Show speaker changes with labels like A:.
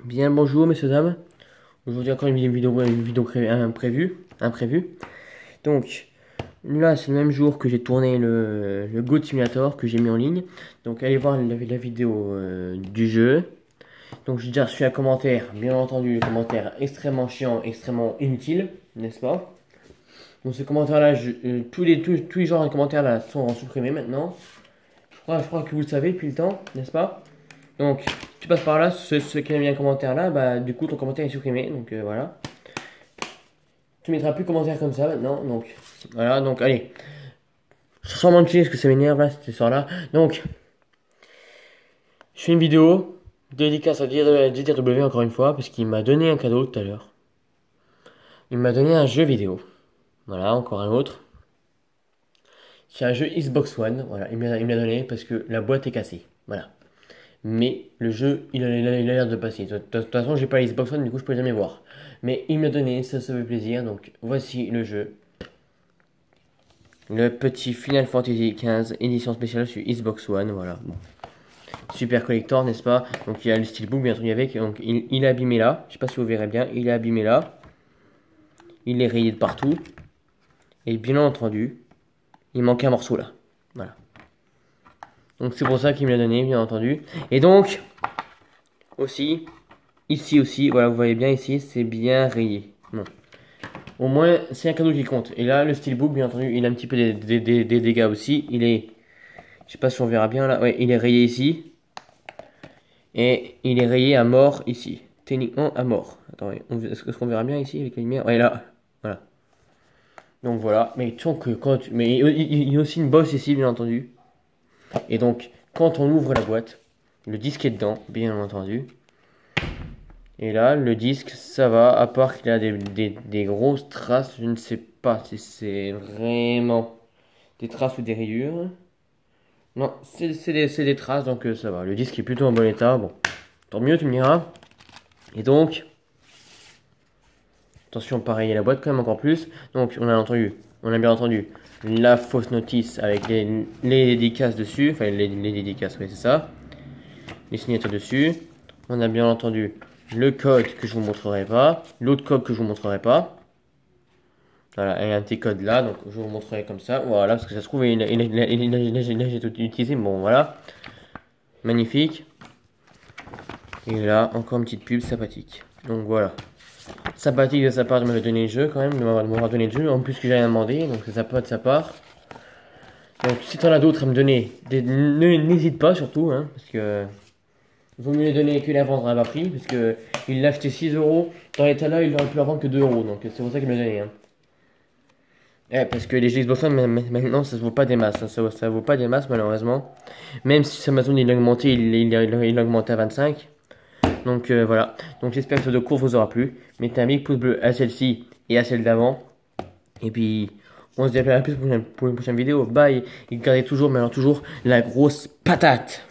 A: Bien bonjour messieurs dames. Aujourd'hui encore une vidéo imprévue. Donc là c'est le même jour que j'ai tourné le Goat Simulator que j'ai mis en ligne. Donc allez voir la vidéo du jeu. Donc j'ai déjà reçu un commentaire, bien entendu, le commentaire extrêmement chiant, extrêmement inutile, n'est-ce pas? Donc ce commentaire là, tous les genres de commentaires là sont supprimés maintenant. Je crois que vous le savez depuis le temps, n'est-ce pas? Donc, tu passes par là, ceux qui aiment bien un commentaire là, bah du coup ton commentaire est supprimé, donc voilà. Tu mettras plus de commentaires comme ça maintenant, donc voilà, donc allez. Sans mentir, parce que ça m'énerve là, cette histoire là. Donc, je fais une vidéo, dédicace à DDRW encore une fois, parce qu'il m'a donné un cadeau tout à l'heure. Il m'a donné un jeu vidéo. Voilà, encore un autre. C'est un jeu Xbox One, voilà, il me l'a donné parce que la boîte est cassée, voilà. Mais le jeu, il a l'air de passer. De toute façon, j'ai pas la Xbox One, du coup, je peux jamais voir. Mais il me l'a donné, ça fait plaisir. Donc, voici le jeu. Le petit Final Fantasy XV, édition spéciale sur Xbox One, voilà. Bon. Super collector, n'est-ce pas? Donc, il y a le steelbook, bien entendu, avec. Donc, il est abîmé là. Je sais pas si vous verrez bien. Il est abîmé là. Il est rayé de partout. Et bien entendu, il manque un morceau là. Voilà. Donc, c'est pour ça qu'il me l'a donné, bien entendu. Et donc, aussi, ici aussi, voilà, vous voyez bien ici, c'est bien rayé. Bon. Au moins, c'est un cadeau qui compte. Et là, le steelbook, bien entendu, il a un petit peu des dégâts aussi. Il est, je sais pas si on verra bien là, ouais, il est rayé ici. Et il est rayé à mort ici. Techniquement à mort. Attendez, est-ce qu'on verra bien ici avec la lumière? Ouais, là, voilà. Donc voilà, mais mais il y a aussi une bosse ici, bien entendu. Et donc, quand on ouvre la boîte, le disque est dedans, bien entendu. Et là, le disque, ça va, à part qu'il a des grosses traces, je ne sais pas si c'est vraiment des traces ou des rayures. Non, c'est des traces, donc ça va. Le disque est plutôt en bon état, bon, tant mieux, tu me diras. Et donc, attention, pareil, à la boîte quand même encore plus. Donc, on a bien entendu la fausse notice avec les dédicaces dessus, enfin les dédicaces, oui, c'est ça. Les signatures dessus. On a bien entendu le code que je vous montrerai pas, l'autre code que je vous montrerai pas. Voilà, il y a un petit code là, donc je vous montrerai comme ça. Voilà, parce que ça se trouve, j'ai tout utilisé. Bon, voilà. Magnifique. Et là, encore une petite pub sympathique. Donc voilà. Sympathique de sa part de m'avoir donné le jeu quand même, de m'avoir donné le jeu. En plus que j'ai rien demandé, donc c'est sympa de sa part. Donc si t'en as d'autres à me donner, n'hésite pas surtout, hein, parce que vaut mieux les donner que les vendre à bas prix, parce que il l'a acheté 6 euros. Dans l'état là, il aurait pu la vendre que 2 euros, donc c'est pour ça qu'il me l'a donné. Hein. Parce que les Xbox One maintenant ça se vaut pas des masses, hein, ça vaut pas des masses malheureusement. Même si Amazon il a augmenté, il a augmenté à 25. Donc voilà, donc j'espère que ce de cours vous aura plu. Mettez un big pouce bleu à celle-ci et à celle d'avant. Et puis on se dit à plus pour une prochaine vidéo. Bye, et gardez toujours, mais alors toujours la grosse patate.